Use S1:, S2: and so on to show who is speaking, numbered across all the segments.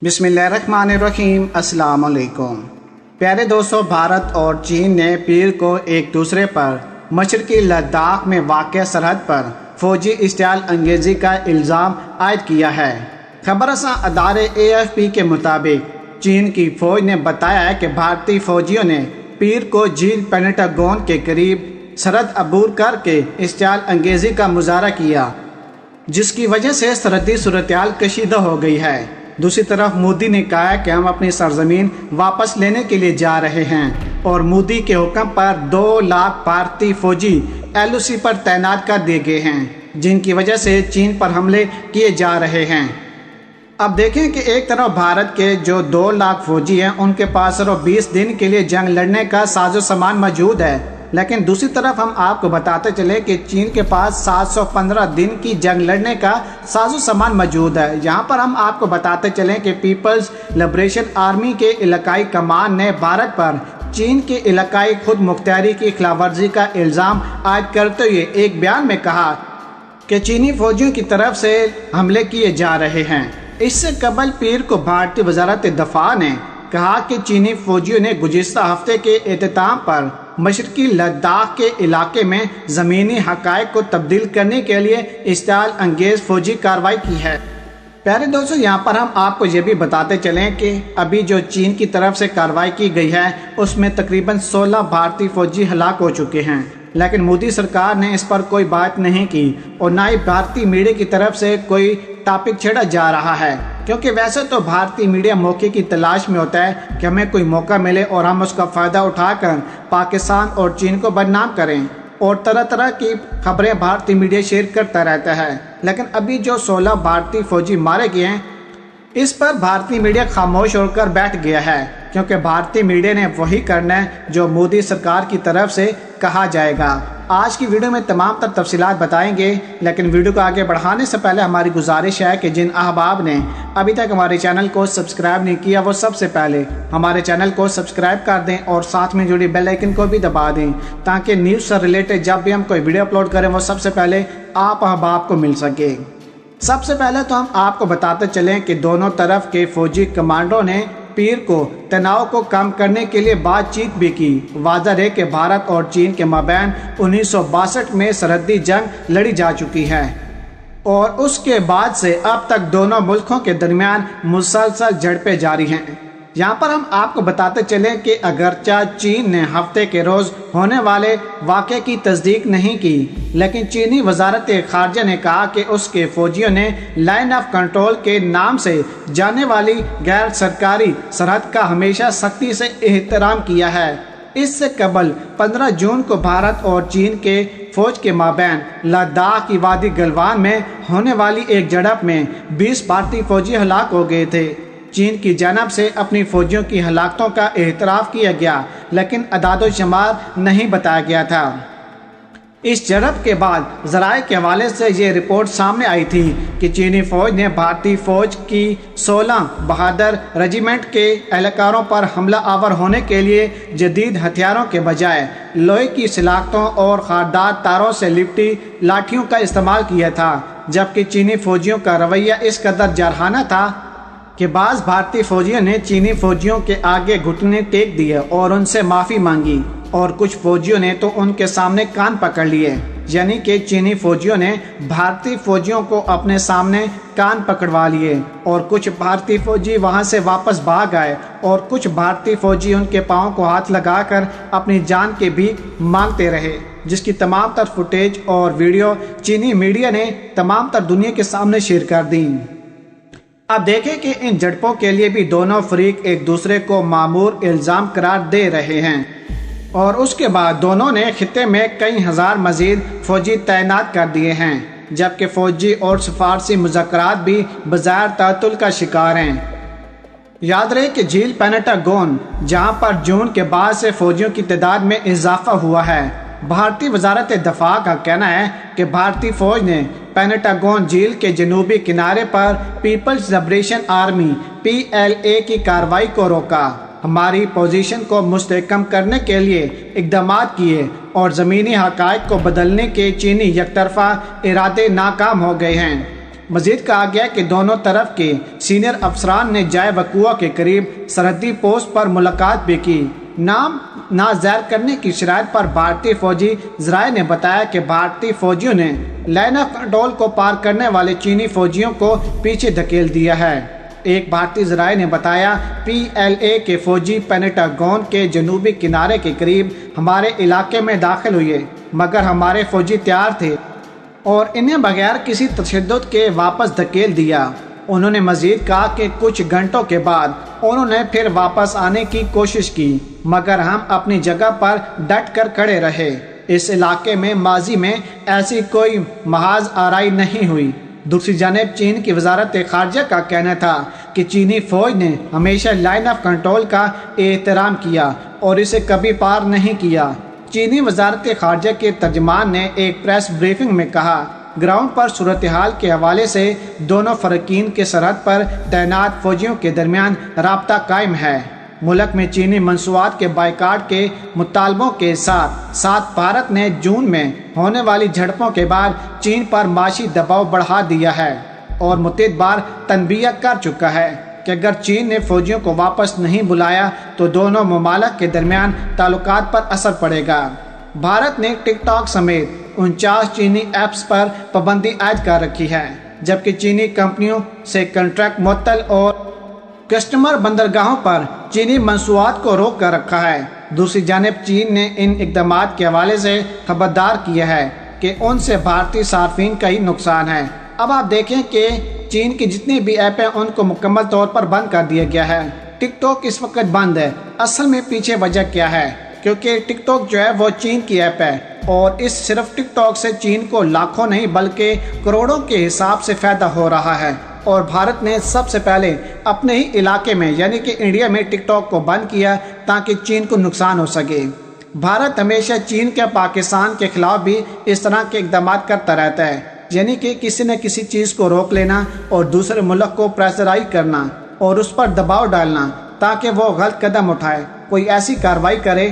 S1: बिस्मिल्लाहिर्रहमानिर्रहीम। अस्सलाम वालेकुम। प्यारे दोस्तों, भारत और चीन ने पीर को एक दूसरे पर मशरकी लद्दाख में वाक़ सरहद पर फ़ौजी इश्तियाल अंगेज़ी का इल्ज़ाम आयद किया है। खबरसां अदारे AFP के मुताबिक चीन की फ़ौज ने बताया है कि भारतीय फ़ौजियों ने पीर को झील पेंटागन के करीब सरहद अबूर करके इश्तियाल अंगेज़ी का मुजाहरा किया, जिसकी वजह से सरहदी सूरत-ए-हाल कशीदा हो गई है। दूसरी तरफ मोदी ने कहा है कि हम अपनी सरजमीन वापस लेने के लिए जा रहे हैं और मोदी के हुक्म पर 2 लाख भारतीय फौजी LOC पर तैनात कर दिए गए हैं, जिनकी वजह से चीन पर हमले किए जा रहे हैं। अब देखें कि एक तरफ भारत के जो 2 लाख फौजी हैं, उनके पास सिर्फ 20 दिन के लिए जंग लड़ने का साजो सामान मौजूद है, लेकिन दूसरी तरफ हम आपको बताते चले कि चीन के पास 715 दिन की जंग लड़ने का साजो सामान मौजूद है। यहाँ पर हम आपको बताते चलें कि पीपल्स लिबरेशन आर्मी के इलाकाई कमान ने भारत पर चीन के इलाकाई खुद मुख्तियारी की खिलाफवर्जी का इल्ज़ाम आयद करते हुए एक बयान में कहा कि चीनी फौजियों की तरफ से हमले किए जा रहे हैं। इससे कबल पीर को भारतीय वजारत दफा ने कहा कि चीनी फौजियों ने गुज़िश्ता हफ्ते के एहतमाम पर मशरकी लद्दाख के इलाके में ज़मीनी हक़ाइक़ को तब्दील करने के लिए इश्तियाल अंगेज़ फ़ौजी कार्रवाई की है। प्यारे दोस्तों, यहाँ पर हम आपको ये भी बताते चलें कि अभी जो चीन की तरफ से कार्रवाई की गई है, उसमें तकरीबन 16 भारतीय फ़ौजी हलाक हो चुके हैं, लेकिन मोदी सरकार ने इस पर कोई बात नहीं की और ना ही भारतीय मीडिया की तरफ से कोई टॉपिक छेड़ा जा रहा है, क्योंकि वैसे तो भारतीय मीडिया मौके की तलाश में होता है कि हमें कोई मौका मिले और हम उसका फ़ायदा उठाकर पाकिस्तान और चीन को बदनाम करें, और तरह तरह की खबरें भारतीय मीडिया शेयर करता रहता है। लेकिन अभी जो 16 भारतीय फौजी मारे गए हैं, इस पर भारतीय मीडिया खामोश होकर बैठ गया है, क्योंकि भारतीय मीडिया ने वही करना है जो मोदी सरकार की तरफ से कहा जाएगा। आज की वीडियो में तमाम तर तफसीलात बताएंगे, लेकिन वीडियो को आगे बढ़ाने से पहले हमारी गुजारिश है कि जिन अहबाब ने अभी तक हमारे चैनल को सब्सक्राइब नहीं किया, वो सबसे पहले हमारे चैनल को सब्सक्राइब कर दें और साथ में जुड़ी बेल आइकन को भी दबा दें, ताकि न्यूज़ से रिलेटेड जब भी हम कोई वीडियो अपलोड करें वो सबसे पहले आप अहबाब को मिल सके। सबसे पहले तो हम आपको बताते चलें कि दोनों तरफ के फौजी कमांडरों ने पीर को तनाव को कम करने के लिए बातचीत भी की। वाज़ह है कि भारत और चीन के माबैन 1962 में सरहदी जंग लड़ी जा चुकी है और उसके बाद से अब तक दोनों मुल्कों के दरमियान मुसलसल झड़पें जारी हैं। यहाँ पर हम आपको बताते चलें कि अगरचा चीन ने हफ्ते के रोज़ होने वाले वाक़े की तस्दीक नहीं की, लेकिन चीनी वजारत ख़ारजा ने कहा कि उसके फ़ौजियों ने लाइन ऑफ कंट्रोल के नाम से जाने वाली गैर सरकारी सरहद का हमेशा सख्ती से एहतराम किया है। इससे कबल 15 जून को भारत और चीन के फ़ौज के माबैन लद्दाख की वादी गलवान में होने वाली एक झड़प में 20 भारतीय फ़ौजी हलाक हो गए थे। चीन की जानब से अपनी फ़ौजियों की हलाकतों का एहतराफ़ किया गया, लेकिन अदाद-ओ-शुमार नहीं बताया गया था। इस झड़प के बाद ज़राए के हवाले से ये रिपोर्ट सामने आई थी कि चीनी फ़ौज ने भारतीय फ़ौज की 16 बहादुर रेजिमेंट के एहलकारों पर हमला आवर होने के लिए जदीद हथियारों के बजाय लोहे की सलाखतों और खारदार तारों से लिपटी लाठियों का इस्तेमाल किया था, जबकि चीनी फ़ौजियों का रवैया इस कदर जारहाना था कि बाज़ भारतीय फ़ौजियों ने चीनी फ़ौजियों के आगे घुटने टेक दिए और उनसे माफ़ी मांगी, और कुछ फ़ौजियों ने तो उनके सामने कान पकड़ लिए। यानी कि चीनी फ़ौजियों ने भारतीय फ़ौजियों को अपने सामने कान पकड़वा लिए और कुछ भारतीय फ़ौजी वहां से वापस भाग आए और कुछ भारतीय फ़ौजी उनके पाँव को हाथ लगाकर अपनी जान के भी मांगते रहे, जिसकी तमाम तर फुटेज और वीडियो चीनी मीडिया ने तमाम तर दुनिया के सामने शेयर कर दी। अब देखें कि इन झड़पों के लिए भी दोनों फरीक एक दूसरे को मामूर इल्ज़ाम करार दे रहे हैं, और उसके बाद दोनों ने खित्ते में कई हज़ार मजीद फ़ौजी तैनात कर दिए हैं, जबकि फ़ौजी और सफारती मुज़ाकरात भी बज़ाहिर तातुल का शिकार हैं। याद रहे कि झील पेंटागन, जहां पर जून के बाद से फ़ौजियों की तादाद में इजाफा हुआ है, भारतीय वजारत दफा का कहना है कि भारतीय फ़ौज ने पेंटागन झील के जनूबी किनारे पर पीपल्स लिबरेशन आर्मी PLA की कार्रवाई को रोका, हमारी पोजीशन को मुस्तहकम करने के लिए इक़दाम किए और ज़मीनी हक़ाइक़ को बदलने के चीनी यकतरफ़ा इरादे नाकाम हो गए हैं। مزید کہا گیا کہ دونوں طرف کے سینئر افسران نے جائے وقوع کے قریب سرحدی پوسٹ پر ملاقات بھی کی۔ نام نہ ظاہر کرنے کی شرائط پر بھارتی فوجی ذرائع نے بتایا کہ بھارتی فوجیوں نے لائن آف کنٹرول کو پار کرنے والے چینی فوجیوں کو پیچھے دھکیل دیا ہے۔ ایک بھارتی ذرائع نے بتایا PLA کے فوجی پینٹاگون کے جنوبی کنارے کے قریب ہمارے علاقے میں داخل ہوئے، مگر ہمارے فوجی تیار تھے اور انہیں بغیر کسی تشدد کے واپس دھکیل دیا۔ انہوں نے مزید کہا کہ کچھ گھنٹوں کے بعد انہوں نے پھر واپس آنے کی کوشش کی، مگر ہم اپنی جگہ پر ڈٹ کر کھڑے رہے۔ اس علاقے میں ماضی میں ایسی کوئی محاذ آرائی نہیں ہوئی۔ دوسری جانب چین کی وزارت خارجہ کا کہنا تھا کہ چینی فوج نے ہمیشہ لائن آف کنٹرول کا احترام کیا اور اسے کبھی پار نہیں کیا۔ چینی وزارت خارجہ کے ترجمان نے ایک پریس بریفنگ میں کہا، گراؤنڈ پر صورتحال کے حوالے سے دونوں فریقین کے سرحد پر تعینات فوجیوں کے درمیان رابطہ قائم ہے۔ ملک میں چینی مصنوعات کے بائیکاٹ کے مطالبوں کے ساتھ بھارت نے جون میں ہونے والی جھڑپوں کے بعد چین پر معاشی دباؤ بڑھا دیا ہے اور متعدد بار تنبیہ کر چکا ہے کہ اگر چین نے فوجیوں کو واپس نہیں بلایا تو دونوں ممالک کے درمیان تعلقات پر اثر پڑے گا۔ بھارت نے ٹک ٹاک سمیت 49 چینی ایپس پر پابندی عائد کر رکھی ہے، جبکہ چینی کمپنیوں سے کنٹریکٹ معطل اور کسٹمر بندرگاہوں پر چینی مصنوعات کو روک کر رکھا ہے۔ دوسری جانب چین نے ان اقدامات کے حوالے سے خبردار کیا ہے کہ ان سے بھارتی صارفین کا ہی نقصان ہے۔ اب آپ دیکھیں کہ چین کی جتنی بھی ایپ ہیں ان کو مکمل طور پر بند کر دیا گیا ہے۔ ٹک ٹاک اس وقت بند ہے۔ اصل میں پیچھے وجہ کیا ہے؟ کیونکہ ٹک ٹاک جو ہے وہ چین کی ایپ ہے اور اس صرف ٹک ٹاک سے چین کو لاکھوں نہیں بلکہ کروڑوں کے حساب سے فائدہ ہو رہا ہے، اور بھارت نے سب سے پہلے اپنے ہی علاقے میں یعنی کہ انڈیا میں ٹک ٹاک کو بند کیا تاکہ چین کو نقصان ہو سکے۔ بھارت ہمیشہ چین کے پاکستان کے خلاف بھی اس طرح کے اقدامات کرتا رہتا ہے، یعنی کہ کسی نہ کسی چیز کو روک لینا اور دوسرے ملک کو پریشرائز کرنا اور اس پر دباؤ ڈالنا تاکہ وہ غلط قدم اٹھائے، کوئی ایسی کارروائی کرے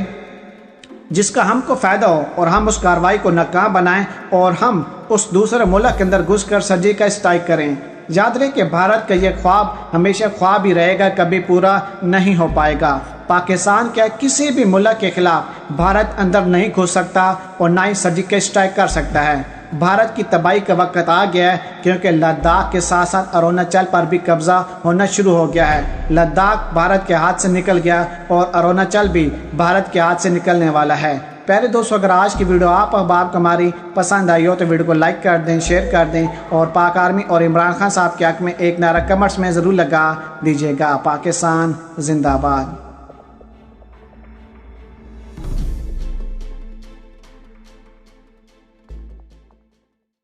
S1: جس کا ہم کو فائدہ ہو اور ہم اس کارروائی کو ناکام بنائیں اور ہم اس دوسرے ملک کے اندر گھس کر سرجیکل اسٹرائک کریں۔ یاد رہے کہ بھارت کا یہ خواب ہمیشہ خواب ہی رہے گا، کبھی پورا نہیں ہو پائے گا۔ پاکستان کیا کسی بھی ملک کے خلاف بھارت اندر نہیں گھس سکتا اور نہ ہی سرجیکل اسٹرائک کر سکتا ہے۔ بھارت کی تباہی کا وقت آ گیا ہے، کیونکہ لداخ کے ساتھ ساتھ اروناچل پر بھی قبضہ ہونا شروع ہو گیا ہے۔ لداخ بھارت کے ہاتھ سے نکل گیا اور اروناچل بھی بھارت کے ہاتھ سے نکلنے والا ہے۔ پیارے دوستو، اگر آج کی ویڈیو آپ کو ہماری پسند آئی ہو تو ویڈیو کو لائک کر دیں، شیئر کر دیں اور پاک آرمی اور عمران خان صاحب کے حق میں ایک نعرہ کمنٹس میں ضرور لگا دیجیے گا۔ پاکستان زندہ باد۔